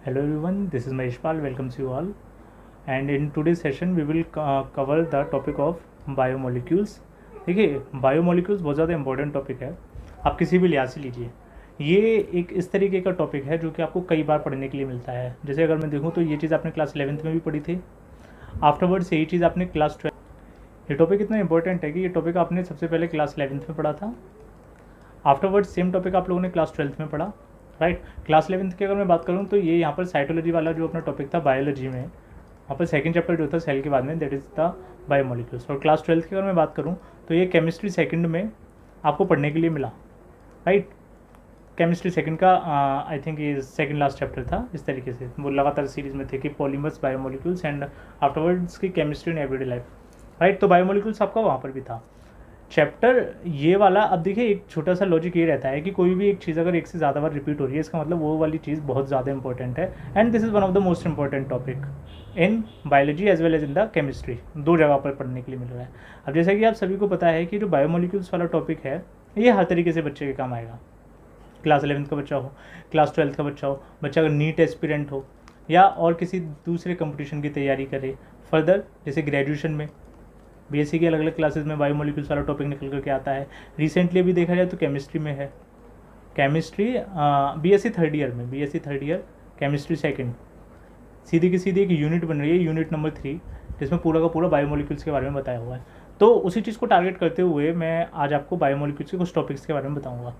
Hello everyone, this is Maheshpal, welcomes you all, and in today's session we will cover the topic of biomolecules. देखिए biomolecules बहुत ज़्यादा important topic है, आप किसी भी लिहाज से लीजिए। ये एक इस तरीके का टॉपिक है जो कि आपको कई बार पढ़ने के लिए मिलता है। जैसे अगर मैं देखूँ तो ये चीज़ आपने क्लास 11th में भी पढ़ी थी, आफ्टरवर्ड्स यही चीज़ आपने क्लास 12। ये टॉपिक इतना इंपॉर्टेंट है कि ये टॉपिक आपने सबसे पहले क्लास 11th में पढ़ा था, आफ्टरवर्ड्स सेम टॉपिक आप लोगों ने क्लास 12th में पढ़ा, राइट। क्लास 11th की अगर मैं बात करूँ तो ये यहाँ पर साइटोलॉजी वाला जो अपना टॉपिक था बायोलॉजी में, वहाँ पर सेकंड चैप्टर जो था सेल के बाद में, दैट इज़ द बायोमोलिक्यूल्स। और क्लास 12th की अगर मैं बात करूँ तो ये केमिस्ट्री सेकंड में आपको पढ़ने के लिए मिला, राइट। केमिस्ट्री सेकंड का आई थिंक ये सेकंड लास्ट चैप्टर था। इस तरीके से वो लगातार सीरीज में थे कि पॉलीमर्स, बायोमोलिक्यूल्स एंड आफ्टरवर्ड्स की chemistry in everyday life, right. तो बायोमोलिक्यूल्स आपका वहाँ पर भी था चैप्टर ये वाला। अब देखिए एक छोटा सा लॉजिक ये रहता है कि कोई भी एक चीज़ अगर एक से ज़्यादा बार रिपीट हो रही है, इसका मतलब वो वाली चीज़ बहुत ज़्यादा इंपॉर्टेंट है, and this is one of the most important topic in biology as well as in the chemistry. दो जगह पर पढ़ने के लिए मिल रहा है। अब जैसे कि आप सभी को पता है कि जो बायोमोलिक्यूल्स वाला टॉपिक है ये हर तरीके से बच्चे के काम आएगा। क्लास 11th का बच्चा हो, क्लास 12th का बच्चा हो, बच्चा अगर नीट एस्पिरेंट हो या और किसी दूसरे कंपटीशन की तैयारी करे फर्दर, जैसे ग्रेजुएशन में बीएससी की अलग अलग क्लासेस में बायोमोलिक्यूल्स वाला टॉपिक निकल करके आता है। रिसेंटली अभी देखा जाए तो केमिस्ट्री में है, केमिस्ट्री बीएससी थर्ड ईयर में, BSc third year chemistry second, सीधी की सीधी एक यूनिट बन रही है, यूनिट नंबर 3, जिसमें पूरा का पूरा बायोमोलिक्यूल्स के बारे में बताया हुआ है। तो उसी चीज़ को टारगेट करते हुए मैं आज आपको बायोमोलिक्यूल्स के कुछ टॉपिक्स के बारे में बताऊँगा।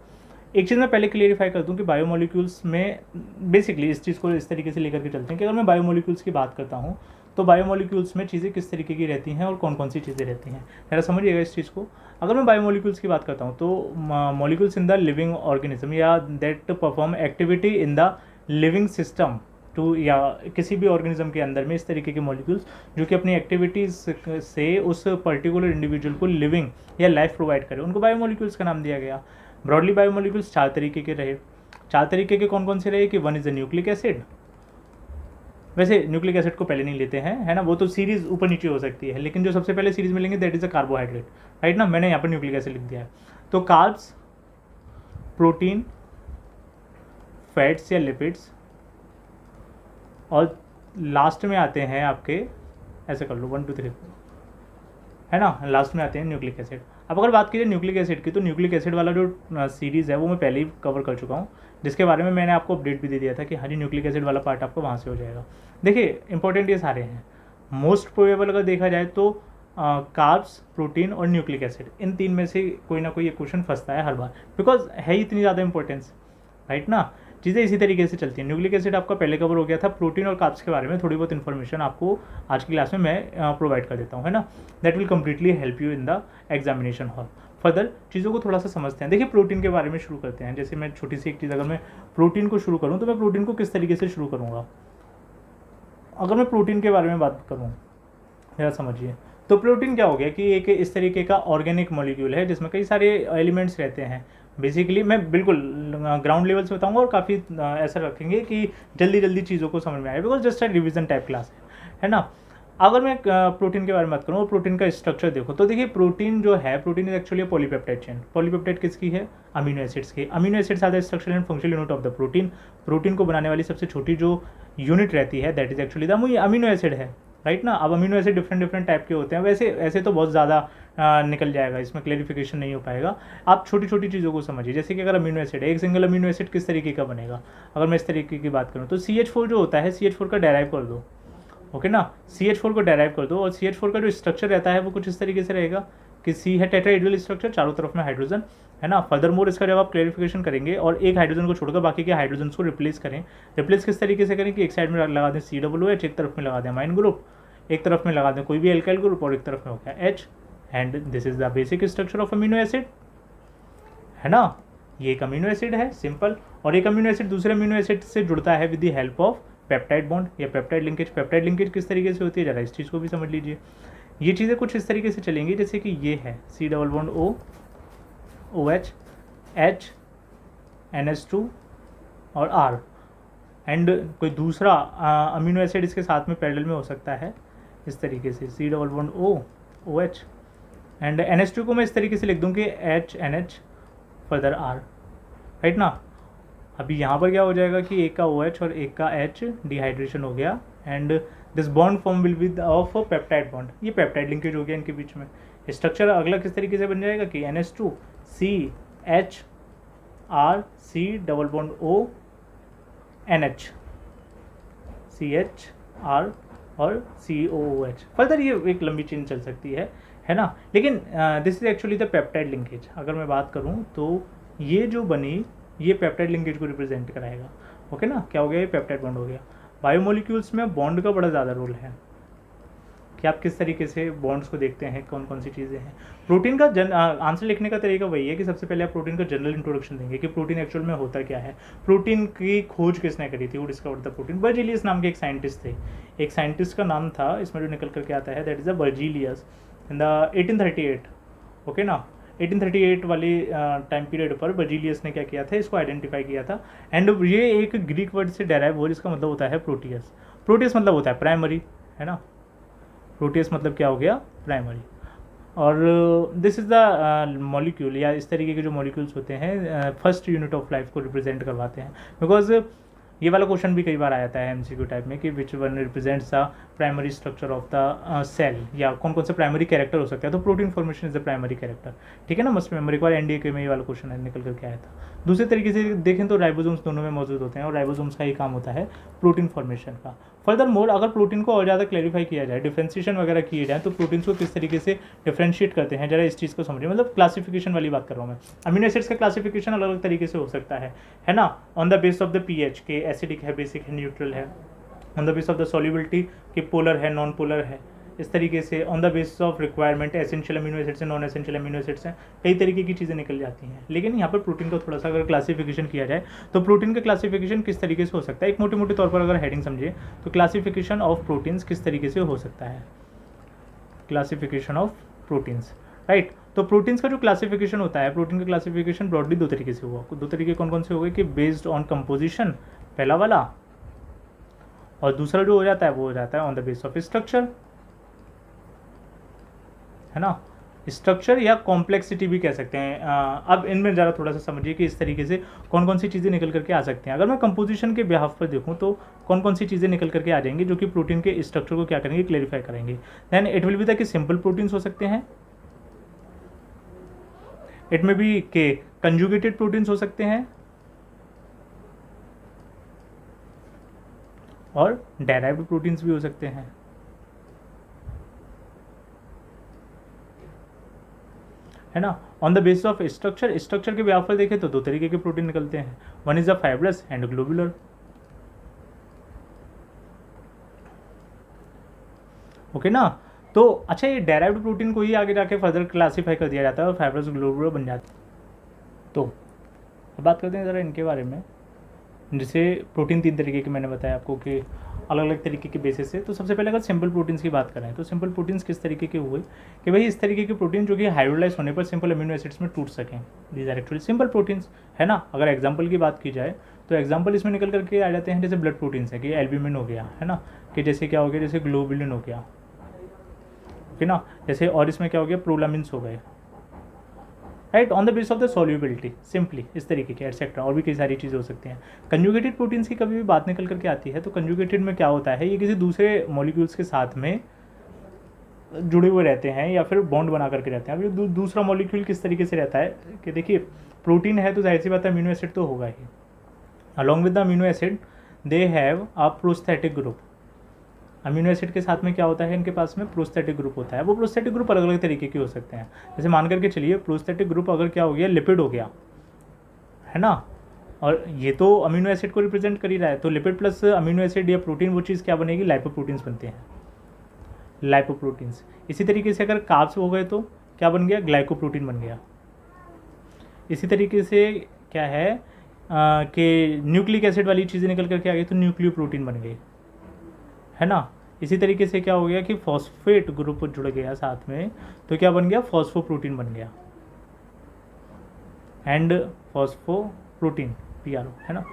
एक चीज़ मैं पहले क्लियरिफाई कर दूं कि बायोमोलिक्यूल्स में बेसिकली इस चीज़ को इस तरीके से लेकर के चलते हैं कि अगर मैं बायोमोलिक्यूल्स की बात करता हूं तो बायोमोलिक्यूल्स में चीज़ें किस तरीके की रहती हैं और कौन कौन सी चीज़ें रहती हैं, जरा समझिएगा इस चीज़ को। अगर मैं बायोमोलिक्यूल्स की बात करता हूँ तो molecules in the living organism या that perform activity in the living system too, या किसी भी ऑर्गेनिज्म के अंदर में इस तरीके के मॉलिक्यूल्स जो कि अपनी एक्टिविटीज़ से उस पर्टिकुलर इंडिविजुअल को लिविंग या लाइफ प्रोवाइड करे, उनको बायोमोलिक्यूल्स का नाम दिया गया। ब्रॉडली बायोमोलिक्यूल्स 4 तरीके के रहे। 4 तरीके के कौन कौन से रहे कि one is the nucleic acid. वैसे न्यूक्लिक एसिड को पहले नहीं लेते हैं, है ना, वो तो सीरीज ऊपर नीचे हो सकती है, लेकिन जो सबसे पहले सीरीज में लेंगे that is a carbohydrate, right ना। मैंने यहाँ पर न्यूक्लिक एसिड लिख दिया है। तो कार्ब्स, प्रोटीन, फैट्स या लिपिड्स, और लास्ट में आते हैं आपके, ऐसे कर लो 1 2 3, है ना, लास्ट में आते हैं न्यूक्लिक एसिड। अब अगर बात कीजिए न्यूक्लिक एसिड की, तो न्यूक्लिक एसिड वाला जो सीरीज़ है वो मैं पहले ही कवर कर चुका हूँ, जिसके बारे में मैंने आपको अपडेट भी दे दिया था कि हाँ जी न्यूक्लिक एसिड वाला पार्ट आपको वहाँ से हो जाएगा। देखिए इंपॉर्टेंट ये सारे हैं। मोस्ट प्रोबेबल अगर देखा जाए तो कार्ब्स, प्रोटीन और न्यूक्लिक एसिड, इन तीन में से कोई ना कोई ये क्वेश्चन फंसता है हर बार, बिकॉज है ही इतनी ज़्यादा इंपॉर्टेंस, राइट ना। चीज़ें इसी तरीके से चलती हैं। न्यूक्लिक एसिड आपका पहले कवर हो गया था। प्रोटीन और कार्ब्स के बारे में थोड़ी बहुत इन्फॉर्मेशन आपको आज की क्लास में मैं प्रोवाइड कर देता हूँ, है ना। That will completely help you in the examination hall. Further चीज़ों को थोड़ा सा समझते हैं। देखिए प्रोटीन के बारे में शुरू करते हैं। जैसे मैं छोटी सी एक चीज़, अगर मैं प्रोटीन को शुरू करूँ तो मैं प्रोटीन को किस तरीके से शुरू करूँगा। अगर मैं प्रोटीन के बारे में बात करूँ, जरा समझिए, तो प्रोटीन क्या हो गया कि एक इस तरीके का ऑर्गेनिक मॉलिक्यूल है जिसमें कई सारे एलिमेंट्स रहते हैं। बेसिकली मैं बिल्कुल ग्राउंड लेवल से बताऊंगा और काफ़ी ऐसा रखेंगे कि जल्दी जल्दी चीज़ों को समझ में आए, because just a revision type class है ना। अगर मैं प्रोटीन के बारे में बात करूँ और प्रोटीन का स्ट्रक्चर देखो, तो देखिए प्रोटीन जो है, protein is actually polypeptide chain. Polypeptide किसकी है? अमीनो एसिड्स की। Amino acids are the structure and functional unit of the protein. Protein को बनाने वाली सबसे छोटी जो यूनिट रहती है that is actually the amino acid है, राइट ना। अब amino acid different different type के होते हैं। वैसे ऐसे तो बहुत ज़्यादा निकल जाएगा, इसमें क्लेरिफिकेशन नहीं हो पाएगा। आप छोटी छोटी चीज़ों को समझिए। जैसे कि अगर अमीनो एसिड है, एक सिंगल अमीनो एसिड किस तरीके का बनेगा, अगर मैं इस तरीके की बात करूँ तो CH4 जो होता है, CH4 का डेराइव कर दो, ओके ना। CH4 को डेराइव कर दो और CH4 का जो स्ट्रक्चर रहता है वो कुछ इस तरीके से रहेगा कि C है टेट्राहेड्रल स्ट्रक्चर, चारों तरफ में हाइड्रोजन, है ना। फर्दर मोर इसका जब आप क्लेरिफिकेशन करेंगे और एक हाइड्रोजन को छोड़कर बाकी के हाइड्रोजन को रिप्लेस करें, रिप्लेस किस तरीके से करें कि एक साइड में लगा दें COOH, एक तरफ में लगा दें अमाइन ग्रुप, एक तरफ में लगा दें कोई भी एल्काइल ग्रुप, और एक तरफ में हो गया H, and this is the basic structure of amino acid, है ना। ये एक अमीनो एसिड है सिंपल, और एक अमीनो एसिड दूसरे अमीनो एसिड से जुड़ता है with the help of peptide bond या पेप्टाइड लिंकेज। पेप्टाइड लिंकेज किस तरीके से होती है, जरा इस चीज़ को भी समझ लीजिए। ये चीज़ें कुछ इस तरीके से चलेंगी, जैसे कि ये है C double bond O, OH, H, NH2 और R, एंड कोई दूसरा अमीनो एसिड इसके साथ में पैरेलल में हो सकता है इस तरीके से C double bond O, OH, and NH2 को मैं इस तरीके से लिख दूँ कि HNH फर्दर R, राइट ना। अभी यहाँ पर क्या हो जाएगा कि एक का OH और एक का H डिहाइड्रेशन हो गया, and this bond form will be of peptide bond, ये पेप्टाइड लिंकेज हो गया इनके बीच में। स्ट्रक्चर अगला किस तरीके से बन जाएगा कि NH2 CH R C double bond O NH CH R और COOH। फर्दर ये एक लंबी चेन चल सकती है ना, लेकिन this is actually the peptide linkage. अगर मैं बात करूँ तो ये जो बनी ये पेप्टाइड लिंकेज को रिप्रेजेंट कराएगा। ओके ना, क्या हो गया, ये पेप्टाइड बॉन्ड हो गया। बायोमोलिक्यूल्स में बॉन्ड का बड़ा ज़्यादा रोल है कि आप किस तरीके से बॉन्ड्स को देखते हैं, कौन कौन सी चीज़ें हैं। प्रोटीन का आंसर लिखने का तरीका वही है कि सबसे पहले आप प्रोटीन का जनरल इंट्रोडक्शन देंगे कि प्रोटीन एक्चुअल में होता क्या है। प्रोटीन की खोज किसने करी थी, वो डिस्कवर द प्रोटीन, बर्जीलियस नाम के एक साइंटिस्ट थे। एक साइंटिस्ट का नाम था इसमें जो निकल करके आता है, that is the Berzelius in the 1838। Okay ना, 1838 वाली टाइम पीरियड पर बर्जीलियस ने क्या किया था, इसको आइडेंटिफाई किया था। एंड ये एक ग्रीक वर्ड से डेराइव हुआ जिसका मतलब होता है प्रोटियस। प्रोटियस मतलब होता है प्राइमरी, है ना, प्रोटियस मतलब क्या हो गया, प्राइमरी। और दिस इज़ द मॉलिक्यूल, या इस तरीके के जो मॉलिक्यूल्स होते हैं फर्स्ट यूनिट ऑफ लाइफ को रिप्रेजेंट करवाते हैं। बिकॉज ये वाला क्वेश्चन भी कई बार आ जाता है MCQ टाइप में कि which one represents the primary structure of the cell, या कौन कौन से प्राइमरी कैरेक्टर हो सकता है। तो protein formation is the primary character, ठीक है ना। मस्ट मेमोरी को NDA में ये वाला क्वेश्चन है निकल करके आया था। दूसरे तरीके से देखें तो राइबोसोम्स दोनों में मौजूद होते हैं और राइबोसोम्स का ही काम होता है प्रोटीन फॉर्मेशन का। फर्दर मोर अगर प्रोटीन को और ज़्यादा क्लैरिफाई किया जाए, डिफ्रेंशिएशन वगैरह किए जाए, तो प्रोटीन्स को किस तरीके से डिफ्रेंशिएट करते हैं, जरा इस चीज़ को समझिए। मतलब क्लासिफिकेशन वाली बात कर रहा हूँ मैं। अमीनो एसिड्स का क्लासिफिकेशन अलग अलग तरीके से हो सकता है ना, on the base of the pH के एसिडिक है, बेसिक है, न्यूट्रल है, on the base of the solubility के पोलर है, नॉन पोलर है, इस तरीके से on the basis of requirement essential amino acids हैं, नॉन एसेंशियल अमीनो एसिड्स हैं, कई तरीके की चीज़ें निकल जाती हैं। लेकिन यहाँ पर प्रोटीन का थोड़ा सा अगर क्लासिफिकेशन किया जाए तो प्रोटीन का क्लासिफिकेशन किस तरीके से हो सकता है, एक मोटे मोटे तौर पर अगर हेडिंग समझिए तो क्लासिफिकेशन ऑफ प्रोटीन्स किस तरीके से हो सकता है, क्लासिफिकेशन ऑफ प्रोटीन्स, राइट। तो प्रोटीन्स का जो क्लासिफिकेशन होता है, प्रोटीन का क्लासिफिकेशन ब्रॉडली दो तरीके से हुआ। दो तरीके कौन कौन से हो गए कि बेस्ड ऑन कंपोजिशन पहला वाला, और दूसरा जो हो जाता है वो हो जाता है on the base of structure, है ना। स्ट्रक्चर या कॉम्प्लेक्सिटी भी कह सकते हैं। अब इनमें ज़रा थोड़ा सा समझिए कि इस तरीके से कौन कौन सी चीज़ें निकल करके आ सकती हैं। अगर मैं कंपोजिशन के बिहाफ पर देखूँ तो कौन कौन सी चीज़ें निकल करके आ जाएंगी जो कि प्रोटीन के स्ट्रक्चर को क्या करेंगे, क्लेरिफाई करेंगे। Then it will be the कि सिंपल प्रोटीन्स हो सकते हैं, इट में भी के कंजुगेटेड प्रोटीन्स हो सकते हैं, और डेराइव्ड प्रोटीन्स भी हो सकते हैं, है ना। On the basis of structure, structure के बिहाफ पर देखें तो दो तरीके के प्रोटीन निकलते हैं, one is the fibrous and globular. Okay ना। तो अच्छा, ये डेराइव्ड प्रोटीन को ही आगे जाके फर्दर क्लासीफाई कर दिया जाता है और फाइब्रस ग्लोबुलर बन जाता है। तो अब बात करते हैं ज़रा इनके बारे में। जैसे प्रोटीन तीन तरीके के मैंने बताया आपको कि अलग अलग तरीके के बेसिस से। तो सबसे पहले अगर सिंपल प्रोटीन्स की बात करें तो सिंपल प्रोटीन्स किस तरीके के हुए कि भाई इस तरीके के प्रोटीन जो कि हाइड्रोलाइज होने पर सिंपल अमीनो एसिड्स में टूट सकें, these are actually simple proteins, है ना। अगर एग्जांपल की बात की जाए तो एग्जांपल इसमें निकल करके आ जाते हैं जैसे ब्लड प्रोटीन्स है कि एल्ब्यूमिन हो गया, है ना, कि जैसे क्या हो गया, जैसे ग्लोबुलिन हो गया, ओके ना, जैसे और इसमें क्या हो गया, प्रोलामिन्स हो गए, right, on the base of the solubility simply, इस तरीके के एटसेट्रा, और भी कई सारी चीज़ें हो सकती हैं। कंजुगेटेड प्रोटीन्स की कभी भी बात निकल करके आती है तो कंजुगेटेड में क्या होता है, ये किसी दूसरे मॉलिक्यूल्स के साथ में जुड़े हुए रहते हैं या फिर बॉन्ड बना करके रहते हैं। अब दूसरा मॉलिक्यूल किस तरीके से रहता है कि देखिए प्रोटीन है तो जाहिर सी बात है अमीनो एसिड तो होगा ही, along with the amino acid they have a prosthetic group. Amino acid के साथ में क्या होता है, इनके पास में प्रोस्थेटिक ग्रुप होता है। वो प्रोस्थेटिक ग्रुप अलग अलग तरीके के हो सकते हैं। जैसे मान करके चलिए प्रोस्थेटिक ग्रुप अगर क्या हो गया, लिपिड हो गया, है ना, और ये तो अमीनो एसिड को रिप्रेजेंट कर ही रहा है, तो लिपिड प्लस अमीनो एसिड या प्रोटीन वो चीज़ क्या बनेगी, लाइपोप्रोटीन्स बनते हैं, लाइपोप्रोटीन्स। इसी तरीके से अगर कार्ब्स हो गए तो क्या बन गया, ग्लाइकोप्रोटीन बन गया। इसी तरीके से क्या है कि न्यूक्लिक एसिड वाली चीज़ें निकल करके आ गई तो न्यूक्लियोप्रोटीन बन गई, है ना। इसी तरीके से क्या हो गया कि फॉस्फेट ग्रुप जुड़ गया साथ में तो क्या बन गया, फॉस्फोप्रोटीन बन गया, एंड फॉस्फोप्रोटीन PRO, है ना।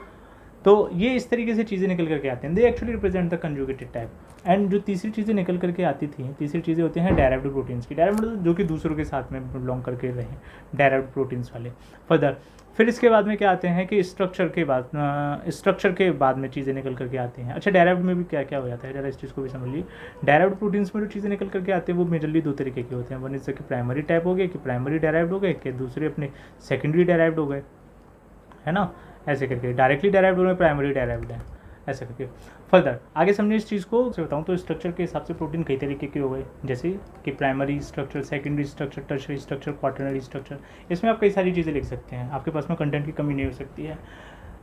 तो ये इस तरीके से चीज़ें निकल करके आते हैं, they actually represent the conjugated type. And जो तीसरी चीज़ें निकल करके आती थी, तीसरी चीज़ें होती हैं डेराइव्ड प्रोटीन्स की। डेराइव्ड मतलब जो कि दूसरों के साथ में बिलोंग करके रहे, डेराइव्ड प्रोटीन्स वाले। फर्दर फिर इसके बाद में क्या आते हैं कि स्ट्रक्चर के बाद में चीज़ें निकल करके आती हैं। अच्छा, डेराइव्ड में भी क्या क्या हो जाता है, जरा इस चीज़ को भी समझ लीजिए। डेराइव्ड प्रोटीन्स में जो चीज़ें निकल करके आते हैं वो मेजरली दो तरीके के होते हैं। वन इज कि प्राइमरी टाइप हो गए, कि प्राइमरी डेराइव्ड हो गए, कि दूसरे अपने सेकेंडरी डेराइव्ड हो गए, है ना, ऐसे करके। डायरेक्टली डेराइव्ड हो गए, प्राइमरी डेराइव्ड है, ऐसे करके। फर्दर आगे समझिए इस चीज़ को से बताऊँ तो स्ट्रक्चर के हिसाब से प्रोटीन कई तरीके के हो गए, जैसे कि primary structure, secondary structure, tertiary structure, quaternary structure. इसमें आप कई सारी चीज़ें लिख सकते हैं, आपके पास में कंटेंट की कमी नहीं हो सकती है।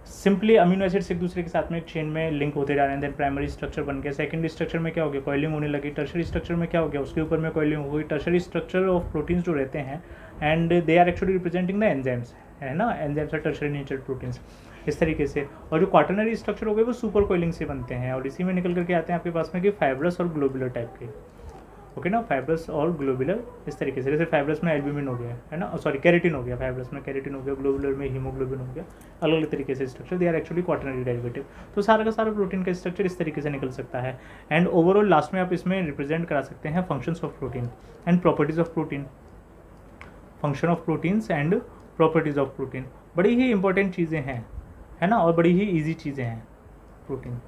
सिंपली अमीनो एसिड्स एक दूसरे के साथ में एक चेन में लिंक होते जा रहे हैं, देन प्राइमरी स्ट्रक्चर बन गया। सेकेंडरी स्ट्रक्चर में क्या हो गया, कॉइलिंग होने लगी। टर्शरी स्ट्रक्चर में क्या हो गया, उसके ऊपर में कॉइलिंग हो गई। टर्शरी स्ट्रक्चर ऑफ प्रोटीन्स जो रहते हैं and they are actually representing the enzymes, है ना, enzymes are tertiary nature proteins, इस तरीके से। और जो क्वाटरनरी स्ट्रक्चर हो गए वो सुपर कॉइलिंग से बनते हैं, और इसी में निकल करके आते हैं आपके पास में कि फाइब्रस और ग्लोबुलर टाइप के, ओके ना, फाइब्रस और ग्लोबुलर इस तरीके से। जैसे फाइब्रस में एल्ब्यूमिन हो गया, है ना, सॉरी कैरेटिन हो गया, फाइब्रस में कैरेटिन हो गया, ग्लोबुलर में हीमोग्लोबिन हो गया, अलग अलग तरीके से structure, they are actually quaternary derivative. तो सारा का सारा प्रोटीन का स्ट्रक्चर इस तरीके से निकल सकता है। एंड ओवरऑल लास्ट में आप इसमें रिप्रेजेंट करा सकते हैं functions of protein and properties of protein, function of proteins and properties of protein. बड़ी ही इंपॉर्टेंट चीज़ें हैं, है ना, और बड़ी ही ईजी चीज़ें हैं प्रोटीन,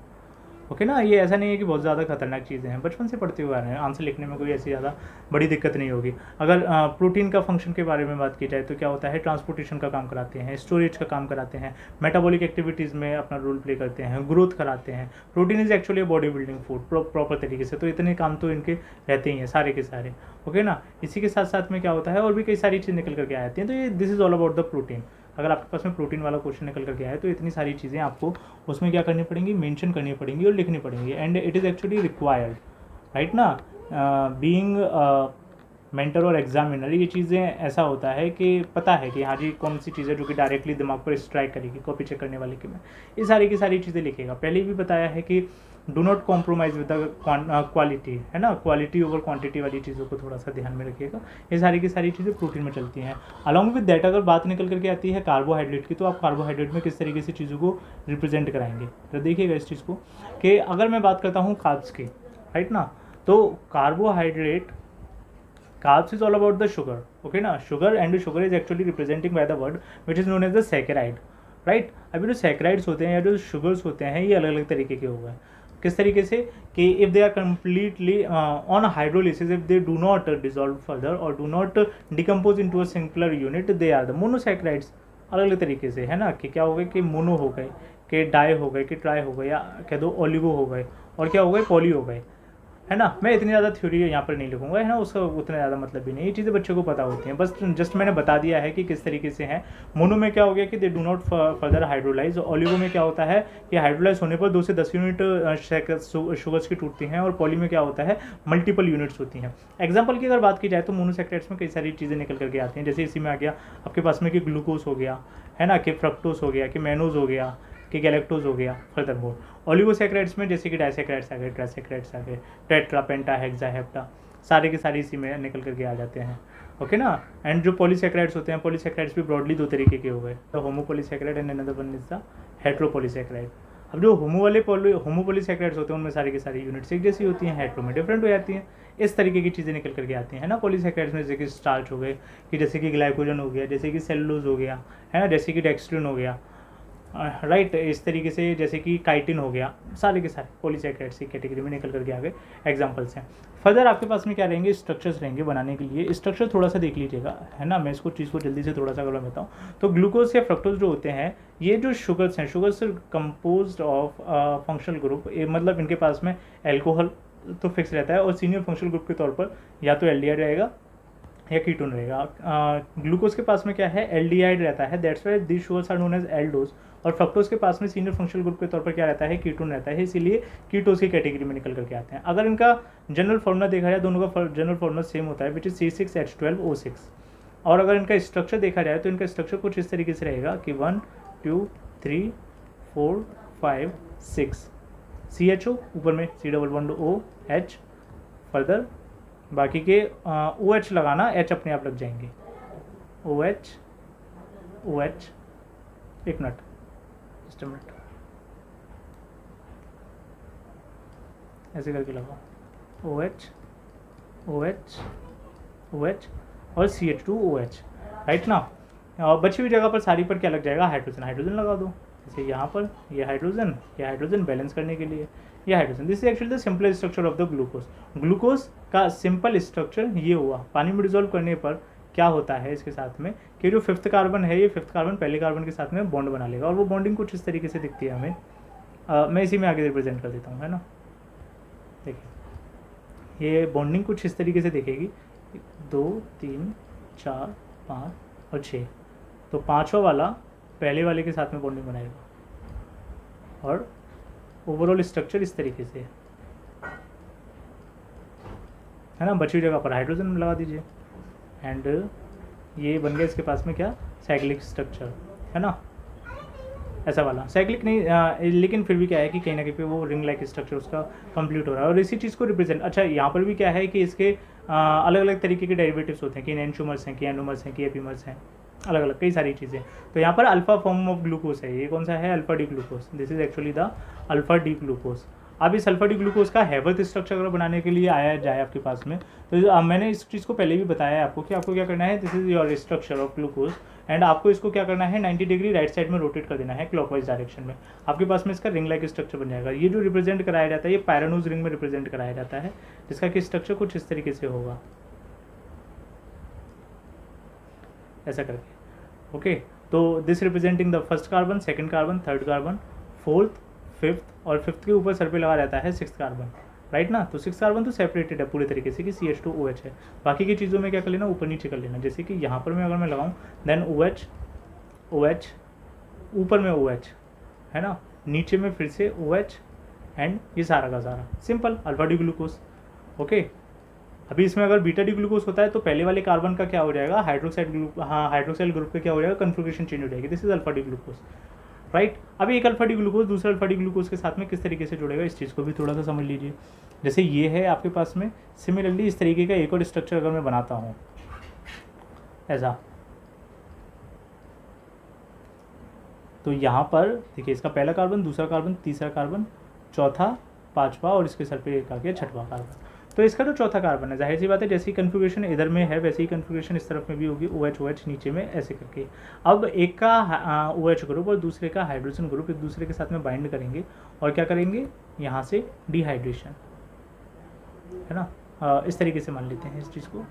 ओके ना। ये ऐसा नहीं है कि बहुत ज़्यादा खतरनाक चीज़ें हैं, बचपन से पढ़ते हुए आ रहे हैं, आंसर लिखने में कोई ऐसी ज़्यादा बड़ी दिक्कत नहीं होगी। अगर प्रोटीन का फंक्शन के बारे में बात की जाए तो क्या होता है, ट्रांसपोर्टेशन का काम कराते हैं, स्टोरेज का काम कराते हैं, मेटाबॉलिक एक्टिविटीज़ में अपना रोल प्ले करते हैं, ग्रोथ कराते हैं। Protein is actually body building food proper तरीके से, तो इतने काम तो इनके रहते ही हैं सारे के सारे, ओके ना। इसी के साथ साथ में क्या होता है, और भी कई सारी चीज़ निकल करके आ जाती हैं। तो ये this is all about the protein. अगर आपके पास में प्रोटीन वाला क्वेश्चन निकल करके आए तो इतनी सारी चीज़ें आपको उसमें क्या करनी पड़ेंगी, मेंशन करनी पड़ेंगी और लिखनी पड़ेंगी, and it is actually required, right ना। बीइंग मेंटर और एग्जामिनर, ये चीज़ें ऐसा होता है कि पता है कि हाँ जी कौन सी चीज़ें जो कि डायरेक्टली दिमाग पर स्ट्राइक करेगी, कॉपी चेक करने वाले के में ये सारी की सारी चीज़ें लिखेगा। पहले भी बताया है कि do not compromise with the quality, है ना, क्वालिटी ओवर क्वांटिटी वाली चीज़ों को थोड़ा सा ध्यान में रखिएगा। ये सारी की सारी चीज़ें प्रोटीन में चलती हैं। अलॉन्ग विद दैट अगर बात निकल करके आती है कार्बोहाइड्रेट की, तो आप कार्बोहाइड्रेट में किस तरीके से चीज़ों को रिप्रेजेंट कराएंगे, तो देखिएगा इस चीज़ को कि अगर मैं बात करता हूँ कार्ब्स की, राइट ना, तो carbohydrate, carbs is all about the sugar, okay ना, sugar and sugar is actually representing by the word which is known as the saccharide, right। अभी जो सैकराइड्स होते हैं या जो शुगर्स होते हैं ये अलग अलग तरीके के हो गए। किस तरीके से कि if they are completely on hydrolysis, if they do not dissolve further और do not decompose into a simpler unit, they are the monosaccharides. अलग अलग तरीके से, है ना, कि क्या हो गए कि मोनो हो गए, कि डाई हो गए, कि ट्राई हो गए, या कह दो ओलिगो हो गए, और क्या हो गए, पॉली हो गए, है ना। मैं इतनी ज़्यादा थ्योरी यहाँ पर नहीं लिखूंगा, है ना, उसका उतना ज़्यादा मतलब भी नहीं, ये चीज़ें बच्चों को पता होती हैं, बस जस्ट मैंने बता दिया है कि किस तरीके से हैं। मोनो में क्या हो गया कि दे do not further hydrolyse. Oligo में क्या होता है कि हाइड्रोलाइज होने पर 2 से 10 यूनिट शुगर्स की टूटती हैं, और पॉली में क्या होता है मल्टीपल यूनिट्स होती हैं। एग्जाम्पल की अगर बात की जाए तो मोनोसैकराइड्स में कई सारी चीज़ें निकल करके आती हैं, जैसे इसी में आ गया आपके पास में कि ग्लूकोज हो गया, है ना, कि फ्रक्टोज हो गया, कि मैनोज हो गया, कि गैलेक्टोज हो गया। फर्दर मोर ओलिगोसैकराइड्स में जैसे कि डाइसैकराइड्स आ गए, ट्राइसैकराइड्स आ गए, टेट्रा, पेंटा, हेक्सा, हेप्टा, सारे के सारे इसी में निकल करके आ जाते हैं, ओके ना। एंड जो पॉलीसैकराइड्स होते हैं, पॉलीसैकराइड्स भी ब्रॉडली 2 तरीके के हो गए, the homopolysaccharide and another one is the heteropolysaccharide. अब जो होमोपॉलीसैकराइड्स होते हैं उनमें सारी की सारी यूनिट्स एक जैसी होती हैं, हेट्रो में डिफरेंट हो जाती हैं। इस तरीके की चीज़ें निकल करके आती हैं, है ना। पॉलीसैकराइड्स में जैसे कि स्टार्च हो गए, कि जैसे कि ग्लाइकोजन हो गया, जैसे कि सेलुलोज हो गया, है ना, जैसे कि डेक्स्ट्रिन हो गया, राइट, इस तरीके से जैसे कि काइटिन हो गया, सारे के सारे पॉलीसैकराइड्स की कैटेगरी में निकल करके आ गए, एग्जांपल्स हैं। फर्दर आपके पास में क्या रहेंगे, स्ट्रक्चर्स रहेंगे बनाने के लिए। स्ट्रक्चर थोड़ा सा देख लीजिएगा, है ना, मैं इसको चीज़ को जल्दी से थोड़ा सा अगर मैं बताऊँ तो ग्लूकोज या फ्रक्टोज जो होते हैं, ये जो शुगर्स हैं, sugars compose of functional group, मतलब इनके पास में एल्कोहल तो फिक्स रहता है, और सीनियर फंक्शनल ग्रुप के तौर पर या तो एल्डिहाइड रहेगा या कीटोन रहेगा। ग्लूकोज के पास में क्या है, एल्डिहाइड रहता है, that's why this sugars are known as aldose. और फ्रक्टोज के पास में सीनियर फंक्शनल ग्रुप के तौर पर क्या रहता है, कीटोन रहता है, इसीलिए कीटोज की कैटेगरी में निकल करके आते हैं। अगर इनका जनरल फॉर्मूला देखा जाए, दोनों का जनरल फॉर्मूला सेम होता है, विच इज C6H12O6। और अगर इनका स्ट्रक्चर देखा जाए तो इनका स्ट्रक्चर कुछ इस तरीके से रहेगा कि 1 2 3 4 5 6 CHO, ऊपर में C11OH, फर्दर बाकी के OH लगाना, H अपने आप लग जाएंगे, OH, एक मिनट, जस्ट अ मिनट, ऐसे करके लगाओ, OH OH OH और CH2OH, राइट ना। बची हुई जगह पर सारी पर क्या लग जाएगा, हाइड्रोजन, हाइड्रोजन लगा दो। जैसे यहाँ पर ये हाइड्रोजन बैलेंस करने के लिए ये hydrogen. This is actually the simple structure of the glucose. Glucose का सिंपल स्ट्रक्चर ये हुआ। पानी में डिजोल्व करने पर क्या होता है इसके साथ में कि जो 5th कार्बन है, ये 5th कार्बन पहले कार्बन के साथ में बॉन्ड बना लेगा, और वो बॉन्डिंग कुछ इस तरीके से दिखती है हमें। मैं इसी में आगे रिप्रेजेंट कर देता हूँ, है ना। देखिए ये बॉन्डिंग कुछ इस तरीके से दिखेगी, 2 3 4 5 और 6। तो 5वां वाला पहले वाले के साथ में बॉन्डिंग बनाएगा, और ओवरऑल स्ट्रक्चर इस तरीके से है ना। बची जगह पर हाइड्रोजन लगा दीजिए, एंड ये बन गया इसके पास में क्या, साइक्लिक स्ट्रक्चर, है ना। ऐसा वाला साइक्लिक नहीं, लेकिन फिर भी क्या है कि कहीं ना कहीं पे वो रिंग लाइक स्ट्रक्चर उसका कंप्लीट हो रहा है, और इसी चीज़ को रिप्रेजेंट। अच्छा, यहाँ पर भी क्या है कि इसके अलग अलग तरीके के डेरिवेटिव्स होते हैं, कि एंशोमर्स हैं, कि एंडोमर्स हैं, कि एपीमर्स हैं, अलग अलग कई सारी चीज़ें। तो यहाँ पर अल्फा फॉर्म ऑफ ग्लूकोज है, ये कौन सा है, alpha D glucose. This is actually the alpha D glucose. अब इस अल्फा डी ग्लूकोज का हैवर्थ स्ट्रक्चर अगर बनाने के लिए आया जाए आपके पास में, तो मैंने इस चीज़ को पहले भी बताया है आपको कि आपको क्या करना है, this is your structure of glucose, and आपको इसको क्या करना है, 90 डिग्री राइट साइड में रोटेट कर देना है क्लॉकवाइज डायरेक्शन में। आपके पास में इसका रिंग लाइक स्ट्रक्चर बन जाएगा। ये जो रिप्रेजेंट कराया जाता है, ये पैरानोज रिंग में रिप्रेजेंट कराया जाता है, जिसका कि स्ट्रक्चर कुछ इस तरीके से होगा, ऐसा करके। ओके, तो this representing the first carbon, second carbon, third carbon, fourth, fifth, और फिफ्थ के ऊपर सर पे लगा रहता है 6th कार्बन, राइट ना। तो 6th कार्बन तो सेपरेटेड है पूरे तरीके से कि CH2OH है। बाकी की चीज़ों में क्या कर लेना, ऊपर नीचे कर लेना। जैसे कि यहाँ पर मैं अगर मैं लगाऊँ, देन OH OH, ऊपर में OH, है ना, नीचे में फिर से OH, एंड ये सारा का सारा simple alpha D glucose. Okay, अभी इसमें अगर बीटा डी ग्लूकोज होता है तो पहले वाले कार्बन का क्या हो जाएगा, हाइड्रोक्साइल ग्रुप का क्या हो जाएगा, कन्फिग्रेशन चेंज हो जाएगी। This is alpha D glucose, right. अभी एक अल्फा डी ग्लूकोज दूसरा अल्फा डी ग्लूकोज के साथ में किस तरीके से जुड़ेगा, इस चीज़ को भी थोड़ा सा समझ लीजिए। जैसे ये है आपके पास में, सिमिलरली इस तरीके का एक और स्ट्रक्चर अगर मैं बनाता हूँ ऐसा, तो यहाँ पर देखिए इसका पहला कार्बन, दूसरा कार्बन, तीसरा कार्बन, चौथा, पाँचवा, और इसके सर पे एक आ गया 6वां कार्बन। तो इसका जो चौथा कार्बन है, जाहिर सी बात है जैसी कन्फिग्रेशन इधर में है वैसे ही कन्फिग्रेशन इस तरफ में भी होगी, OH नीचे में ऐसे करके। अब एक का OH ग्रुप और दूसरे का हाइड्रोजन ग्रुप एक दूसरे के साथ में बाइंड करेंगे, और क्या करेंगे, यहाँ से डिहाइड्रेशन, है ना। इस तरीके से मान लेते हैं इस चीज़ को,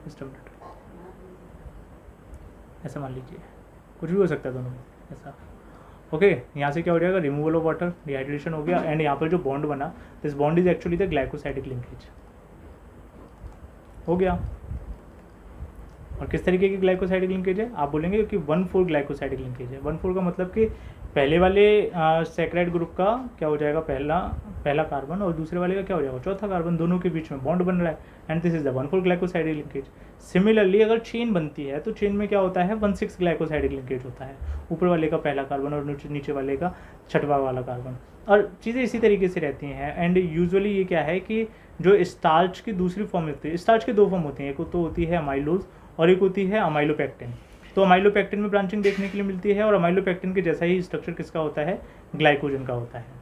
ऐसा मान लीजिए, कुछ भी हो सकता है दोनों में ऐसा। ओके, यहाँ से क्या हो जाएगा, रिमूवल ऑफ वाटर, डिहाइड्रेशन हो गया, एंड यहाँ पर जो बॉन्ड बना, this bond is actually the glycosidic linkage, हो गया। और किस तरीके की ग्लाइकोसाइडिक लिंकेज है, आप बोलेंगे कि 1,4 ग्लाइकोसाइडिक लिंकेज है। 1,4 का मतलब कि पहले वाले सैकराइड ग्रुप का क्या हो जाएगा, पहला कार्बन, और दूसरे वाले का क्या हो जाएगा, चौथा कार्बन, दोनों के बीच में बॉन्ड बन रहा है, and this is the 1,4 glycosidic linkage. Similarly अगर चेन बनती है तो चेन में क्या होता है, 1,6 ग्लाइकोसाइडिक लिंकेज होता है, ऊपर वाले का पहला कार्बन और नीचे वाले का 6वां वाला कार्बन, और चीज़ें इसी तरीके से रहती हैं। एंड यूजुअली ये क्या है कि जो स्टार्च की दूसरी फॉर्म होती है, स्टार्च की 2 फॉर्म होती हैं, एक तो होती है अमाइलोज और एक होती है अमाइलोपेक्टिन। तो अमाइलोपेक्टिन में ब्रांचिंग देखने के लिए मिलती है, और अमाइलोपेक्टिन के जैसा ही स्ट्रक्चर किसका होता है, ग्लाइकोजन का होता है।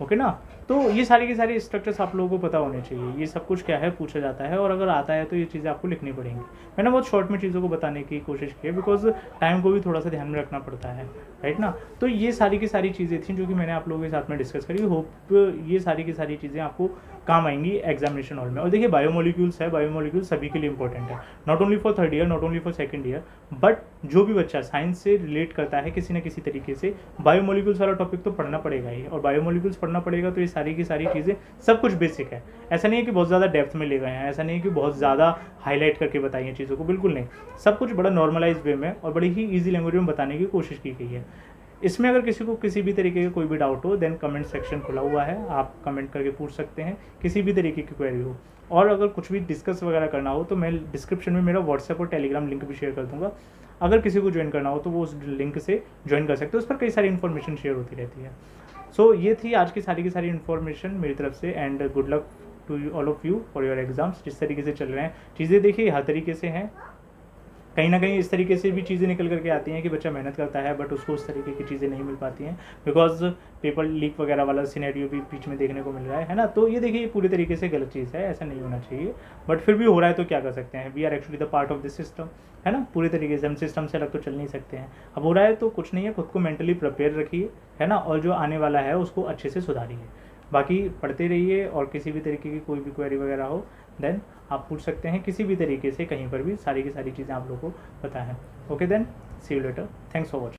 ओके ना। तो ये सारी की सारी स्ट्रक्चर्स आप लोगों को पता होने चाहिए, ये सब कुछ क्या है पूछा जाता है, और अगर आता है तो ये चीज़ें आपको लिखनी पड़ेंगी। मैंने बहुत शॉर्ट में चीज़ों को बताने की कोशिश की है, बिकॉज टाइम को भी थोड़ा सा ध्यान में रखना पड़ता है, राइट ना। तो ये सारी की सारी चीज़ें थी जो कि मैंने आप लोगों के साथ में डिस्कस करी। होप ये सारी की सारी चीज़ें आपको काम आएंगी एग्जामिनेशन हॉल में। और देखिए बायोमोलिक्यूल्स है, बायोमोलिक्यूल्स सभी के लिए इंपॉर्टेंट है, not only for 3rd year, not only for 2nd year, but जो भी बच्चा साइंस से रिलेट करता है किसी न किसी तरीके से, बायोमोलिक्यूल्स वाला टॉपिक तो पढ़ना पड़ेगा ही, और बायोमोलिक्यूल्स पढ़ना पड़ेगा तो ये सारी की सारी चीज़ें सब कुछ बेसिक है। ऐसा नहीं है कि बहुत ज़्यादा डेप्थ में ले गए हैं, ऐसा नहीं है कि बहुत ज़्यादा हाईलाइट करके बताई हैं चीज़ों को, बिल्कुल नहीं। सब कुछ बड़ा नॉर्मलाइज वे में और बड़ी ही ईजी लैंग्वेज में बताने की कोशिश की गई है। इसमें अगर किसी को किसी भी तरीके का कोई भी डाउट हो, देन कमेंट सेक्शन खुला हुआ है, आप कमेंट करके पूछ सकते हैं, किसी भी तरीके की क्वेरी हो। और अगर कुछ भी डिस्कस वगैरह करना हो तो मैं डिस्क्रिप्शन में मेरा व्हाट्सएप और टेलीग्राम लिंक भी शेयर कर दूंगा। अगर किसी को ज्वाइन करना हो तो वो उस लिंक से ज्वाइन कर सकते हो, उस पर कई सारी इन्फॉर्मेशन शेयर होती रहती है। सो ये थी आज की सारी इन्फॉर्मेशन मेरी तरफ से, and good luck to all of you for your exams. जिस तरीके से चल रहे हैं चीज़ें देखिए हर तरीके से हैं, कहीं ना कहीं इस तरीके से भी चीज़ें निकल करके आती हैं कि बच्चा मेहनत करता है बट उसको उस तरीके की चीज़ें नहीं मिल पाती हैं, बिकॉज पेपर लीक वगैरह वाला सिनेरियो भी बीच में देखने को मिल रहा है ना। तो ये देखिए, ये पूरी तरीके से गलत चीज़ है, ऐसा नहीं होना चाहिए, बट फिर भी हो रहा है तो क्या कर सकते हैं, we are actually the part of this system, है ना। पूरी तरीके से हम सिस्टम से अलग तो चल नहीं सकते हैं। अब हो रहा है तो कुछ नहीं है, खुद को मेंटली प्रिपेयर रखिए, है ना, और जो आने वाला है उसको अच्छे से सुधारिए। बाकी पढ़ते रहिए, और किसी भी तरीके की कोई भी क्वेरी वगैरह हो देन आप पूछ सकते हैं किसी भी तरीके से, कहीं पर भी, सारी की सारी चीज़ें आप लोगों को पता है। Okay then, see you later, thanks for watching.